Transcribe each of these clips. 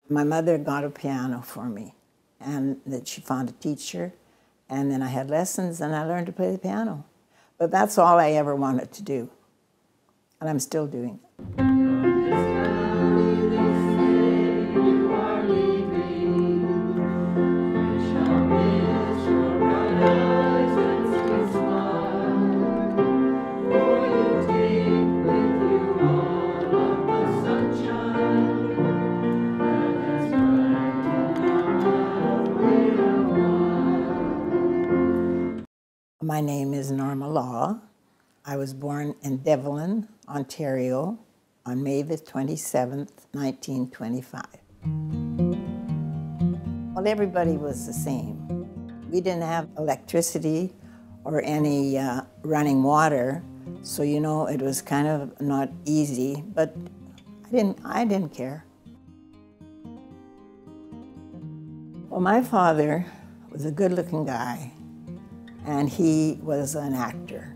My mother got a piano for me, and that she found a teacher, and then I had lessons and I learned to play the piano. But that's all I ever wanted to do, and I'm still doing it. My name is Norma Law. I was born in Devlin, Ontario, on May the 27th, 1925. Well, everybody was the same. We didn't have electricity or any running water, so you know it was kind of not easy, but I didn't care. Well, my father was a good-looking guy, and he was an actor.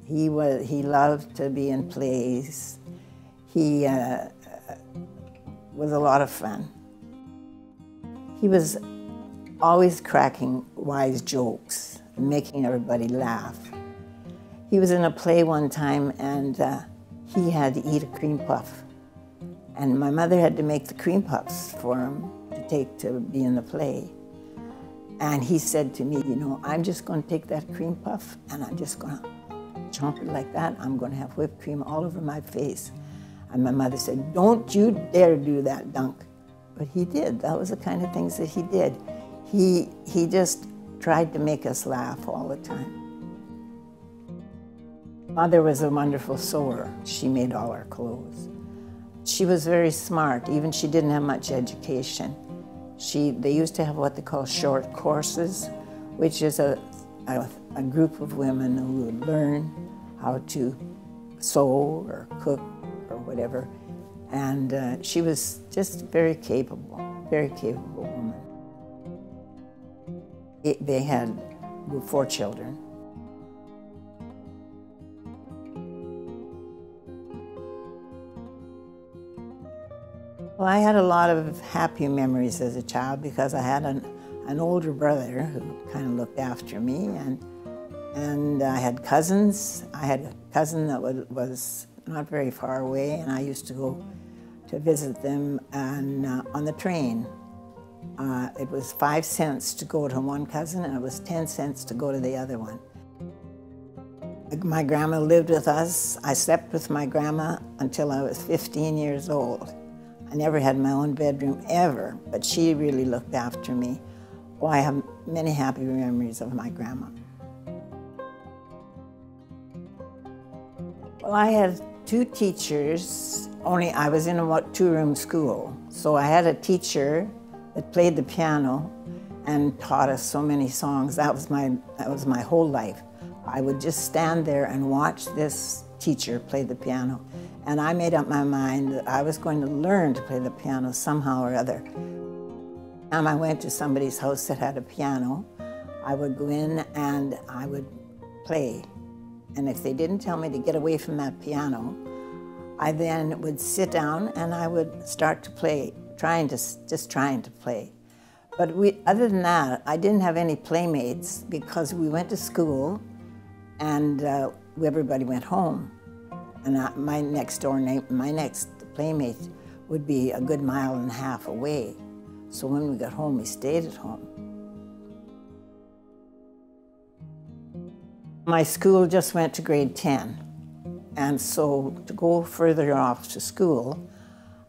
He loved to be in plays. He was a lot of fun. He was always cracking wise jokes, making everybody laugh. He was in a play one time, and he had to eat a cream puff. And my mother had to make the cream puffs for him to take to be in the play. And he said to me, you know, I'm just going to take that cream puff and I'm just going to chomp it like that. I'm going to have whipped cream all over my face. And my mother said, don't you dare do that, Dunk. But he did. That was the kind of things that he did. He just tried to make us laugh all the time. Mother was a wonderful sewer. She made all our clothes. She was very smart, even she didn't have much education. They used to have what they call short courses, which is a group of women who would learn how to sew or cook or whatever. And she was just very capable woman. They had 4 children. Well, I had a lot of happy memories as a child because I had an older brother who kind of looked after me, and I had cousins. I had a cousin that was not very far away, and I used to go to visit them on the train. It was 5 cents to go to one cousin, and it was 10 cents to go to the other one. My grandma lived with us. I slept with my grandma until I was 15 years old. I never had my own bedroom ever, but she really looked after me. Oh, I have many happy memories of my grandma. Well, I had 2 teachers, only I was in a 2-room school. So I had a teacher that played the piano and taught us so many songs. That was my whole life. I would just stand there and watch this teacher play the piano. And I made up my mind that I was going to learn to play the piano somehow or other. And I went to somebody's house that had a piano. I would go in and I would play. And if they didn't tell me to get away from that piano, I then would sit down and I would start to play, just trying to play. But other than that, I didn't have any playmates because we went to school and everybody went home. And my next playmate would be a good 1.5 miles away. So when we got home, we stayed at home. My school just went to grade 10. And so to go further off to school,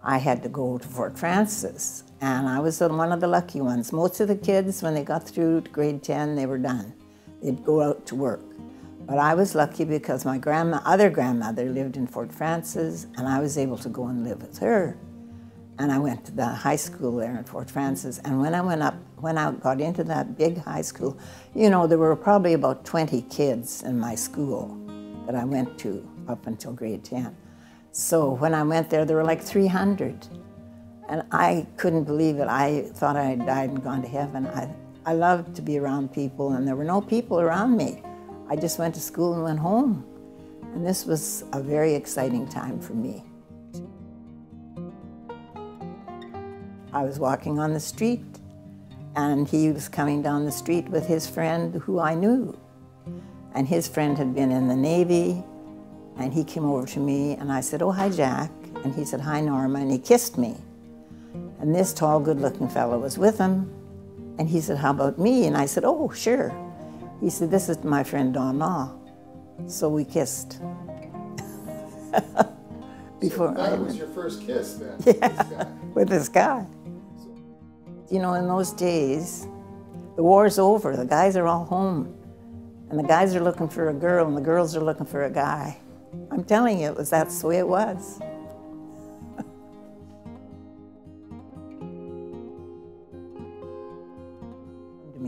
I had to go to Fort Frances. And I was one of the lucky ones. Most of the kids, when they got through to grade 10, they were done. They'd go out to work. But I was lucky because my other grandmother lived in Fort Frances, and I was able to go and live with her. And I went to the high school there in Fort Frances. And when I got into that big high school, you know, there were probably about 20 kids in my school that I went to up until grade 10. So when I went there were like 300. And I couldn't believe it. I thought I had died and gone to heaven. I loved to be around people, and there were no people around me. I just went to school and went home. And this was a very exciting time for me. I was walking on the street, and he was coming down the street with his friend who I knew. And his friend had been in the Navy, and he came over to me, and I said, "Oh, hi, Jack." And he said, "Hi, Norma," and he kissed me. And this tall, good-looking fellow was with him, and he said, "How about me?" And I said, "Oh, sure." He said, "This is my friend Norma." So we kissed. So that was your first kiss then? Yeah, with this guy. You know, in those days, the war's over. The guys are all home. And the guys are looking for a girl, and the girls are looking for a guy. I'm telling you, that's the way it was.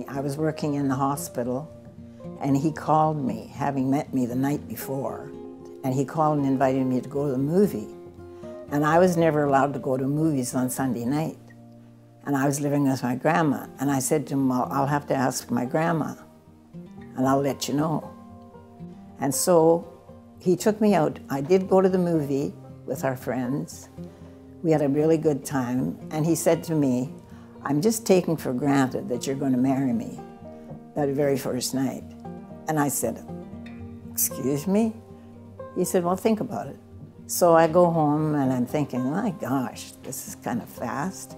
I was working in the hospital, and he called me, having met me the night before. And he called and invited me to go to the movie. And I was never allowed to go to movies on Sunday night. And I was living with my grandma. And I said to him, "Well, I'll have to ask my grandma, and I'll let you know." And so he took me out. I did go to the movie with our friends. We had a really good time. And he said to me, "I'm just taking for granted that you're going to marry me that very first night." And I said, "Excuse me?" He said, "Well, think about it." So I go home and I'm thinking, my gosh, this is kind of fast.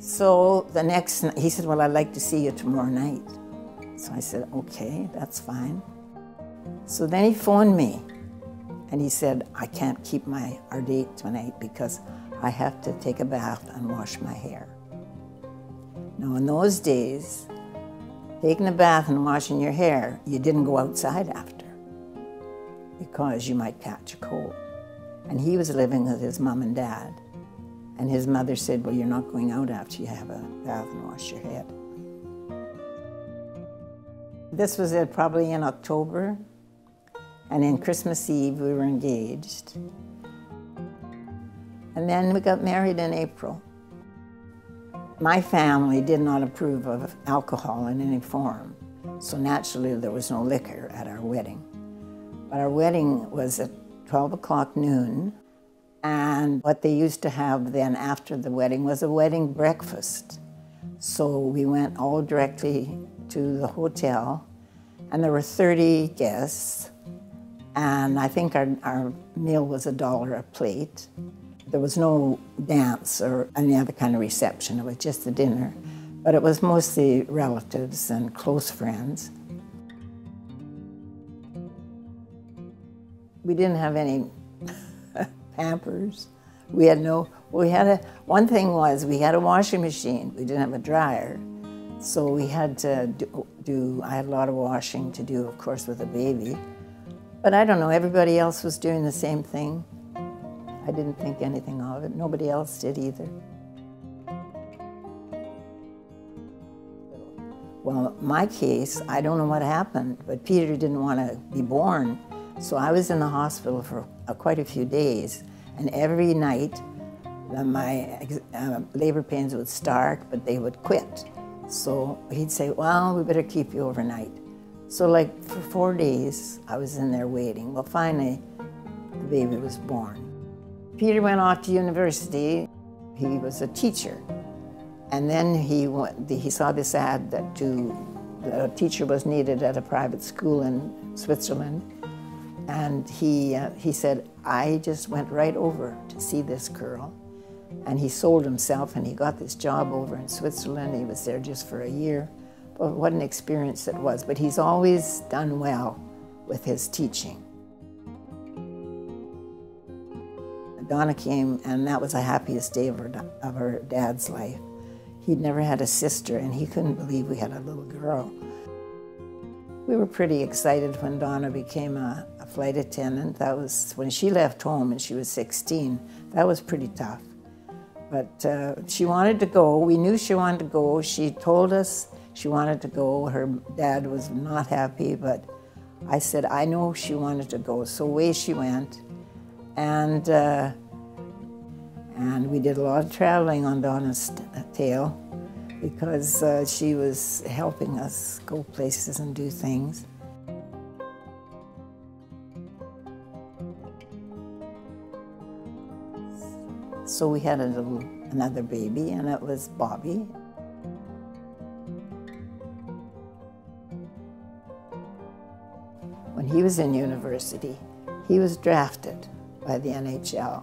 So the next night, he said, "Well, I'd like to see you tomorrow night." So I said, "Okay, that's fine." So then he phoned me and he said, "I can't keep our date tonight because I have to take a bath and wash my hair." Now, in those days, taking a bath and washing your hair, you didn't go outside after because you might catch a cold. And he was living with his mom and dad. And his mother said, "Well, you're not going out after you have a bath and wash your head." This was probably in October. And in Christmas Eve, we were engaged. And then we got married in April. My family did not approve of alcohol in any form, so naturally there was no liquor at our wedding. But our wedding was at 12 o'clock noon, and what they used to have then after the wedding was a wedding breakfast. So we went all directly to the hotel, and there were 30 guests, and I think our meal was $1 a plate. There was no dance or any other kind of reception. It was just a dinner. But it was mostly relatives and close friends. We didn't have any Pampers. We had one thing was we had a washing machine. We didn't have a dryer. So we had to I had a lot of washing to do, of course, with a baby. But I don't know, everybody else was doing the same thing. I didn't think anything of it. Nobody else did either. Well, my case, I don't know what happened, but Peter didn't want to be born. So I was in the hospital for quite a few days. And every night, my labor pains would start, but they would quit. So he'd say, "Well, we better keep you overnight." So like for 4 days, I was in there waiting. Well, finally, the baby was born. Peter went off to university. He was a teacher. And then he saw this ad that a teacher was needed at a private school in Switzerland. And he said, "I just went right over to see this girl." And he sold himself and he got this job over in Switzerland. He was there just for a year. But what an experience it was. But he's always done well with his teaching. Donna came, and that was the happiest day of her dad's life. He'd never had a sister, and he couldn't believe we had a little girl. We were pretty excited when Donna became a flight attendant. That was when she left home and she was 16. That was pretty tough. But she wanted to go. We knew she wanted to go. She told us she wanted to go. Her dad was not happy, but I said, I know she wanted to go. So away she went. And we did a lot of traveling on Donna's tail because she was helping us go places and do things. So we had a another baby, and it was Bobby. When he was in university, he was drafted by the NHL,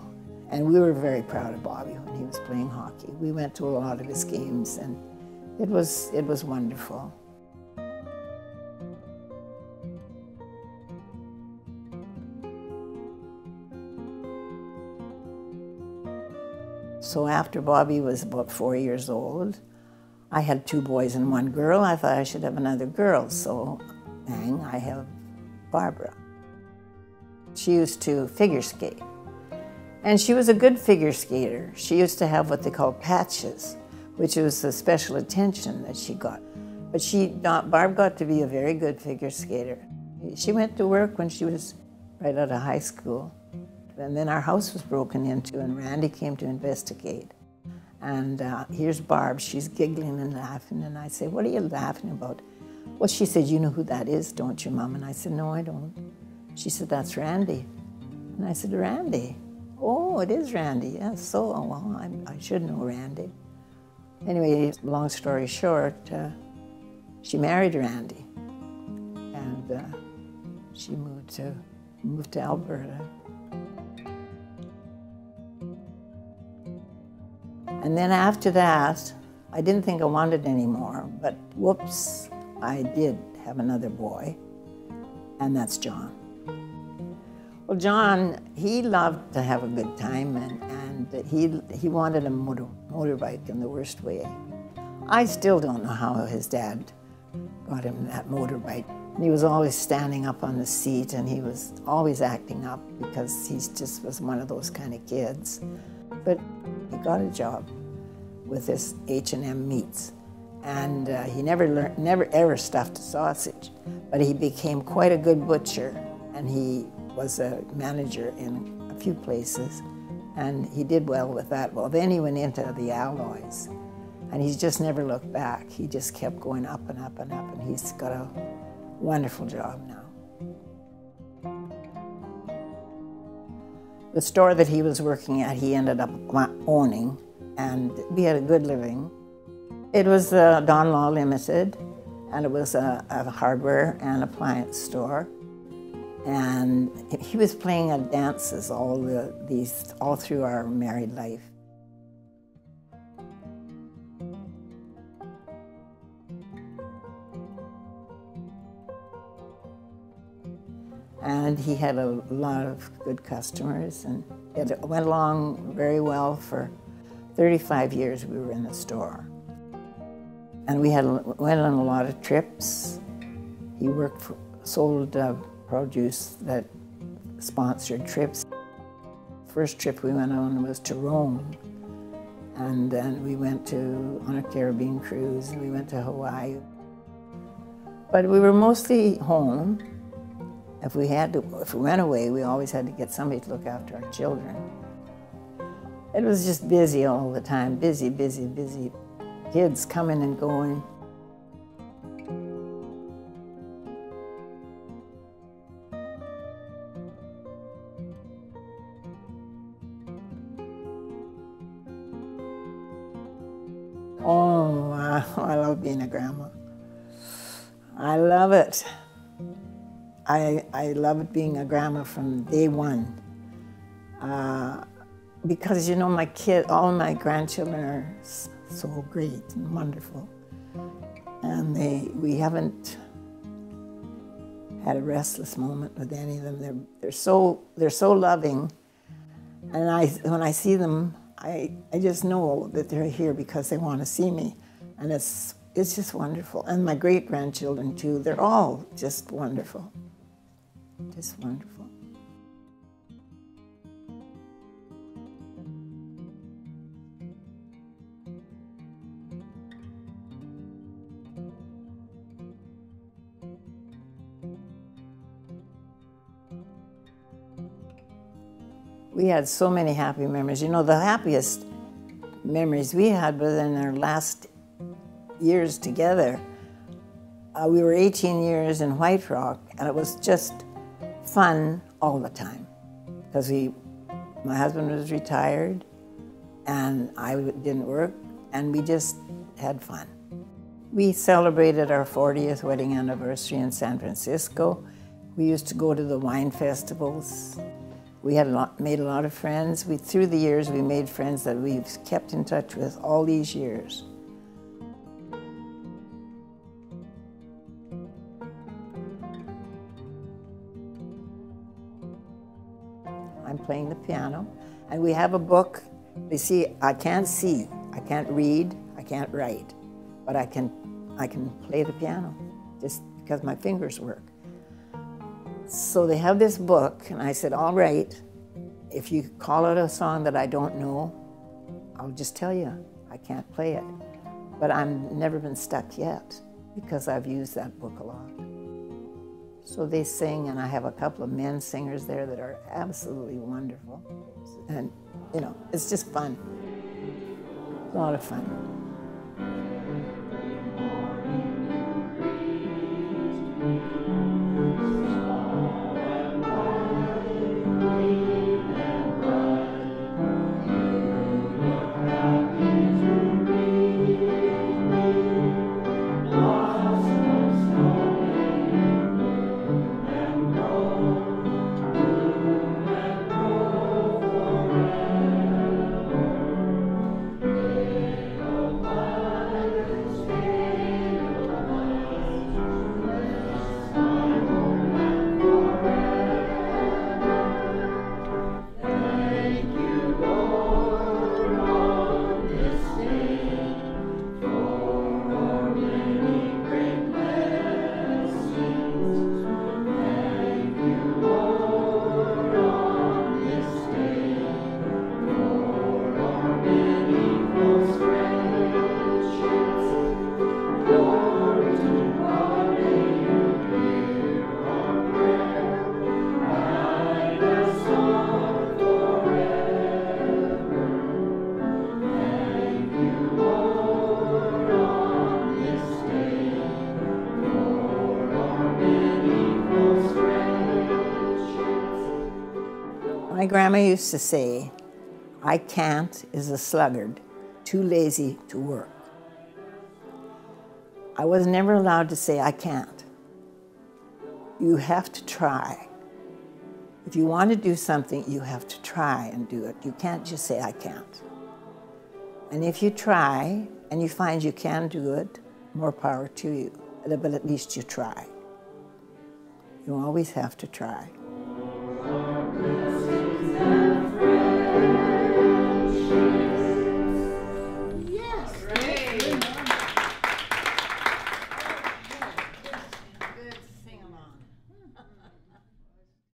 and we were very proud of Bobby when he was playing hockey. We went to a lot of his games, and it was wonderful. So after Bobby was about 4 years old, I had 2 boys and 1 girl. I thought I should have another girl, so bang, I have Barbara. She used to figure skate, and she was a good figure skater. She used to have what they call patches, which was the special attention that she got. But Barb got to be a very good figure skater. She went to work when she was right out of high school. And then our house was broken into, and Randy came to investigate. And here's Barb, she's giggling and laughing, and I say, "What are you laughing about?" Well, she said, "You know who that is, don't you, Mom?" And I said, "No, I don't." She said, "That's Randy." And I said, "Randy? Oh, it is Randy, yes. So, well, I should know Randy." Anyway, long story short, she married Randy, and she moved to Alberta. And then after that, I didn't think I wanted any more, but whoops, I did have another boy, and that's John. Well, John, he loved to have a good time, and he wanted a motorbike in the worst way. I still don't know how his dad got him that motorbike. He was always standing up on the seat, and he was always acting up because he just was one of those kind of kids. But he got a job with this H&M Meats, and he never ever stuffed a sausage, but he became quite a good butcher, and he was a manager in a few places, and he did well with that. Well, then he went into the alloys, and he's just never looked back. He just kept going up and up and up, and he's got a wonderful job now. The store that he was working at, he ended up owning, and we had a good living. It was Don Law Limited, and it was a hardware and appliance store. And he was playing at dances all through our married life. And he had a lot of good customers, and it went along very well. For 35 years we were in the store. And we went on a lot of trips. He sold produce that sponsored trips. First trip we went on was to Rome, and then we went on a Caribbean cruise, and we went to Hawaii. But we were mostly home. If we went away, we always had to get somebody to look after our children. It was just busy all the time, busy, busy, busy. Kids coming and going. Oh, I love being a grandma. I love it. I loved being a grandma from day one. Because, you know, all my grandchildren are so great and wonderful. And we haven't had a restless moment with any of them. They're so loving. And when I see them, I just know that they're here because they want to see me. And it's just wonderful. And my great-grandchildren, too, they're all just wonderful. Just wonderful. We had so many happy memories. You know, the happiest memories we had were in our last years together. We were 18 years in White Rock, and it was just fun all the time because my husband was retired, and I didn't work, and we just had fun. We celebrated our 40th wedding anniversary in San Francisco. We used to go to the wine festivals. We had made a lot of friends. Through the years, we made friends that we've kept in touch with all these years. I'm playing the piano, and we have a book. You see, I can't see, I can't read, I can't write, but I can play the piano just because my fingers work. So they have this book, and I said, all right, if you call out a song that I don't know, I'll just tell you, I can't play it. But I've never been stuck yet because I've used that book a lot. So they sing, and I have a couple of men singers there that are absolutely wonderful. And, you know, it's just fun. A lot of fun. My grandma used to say, I can't is a sluggard, too lazy to work. I was never allowed to say I can't. You have to try. If you want to do something, you have to try and do it. You can't just say I can't. And if you try and you find you can do it, more power to you. But at least you try. You always have to try.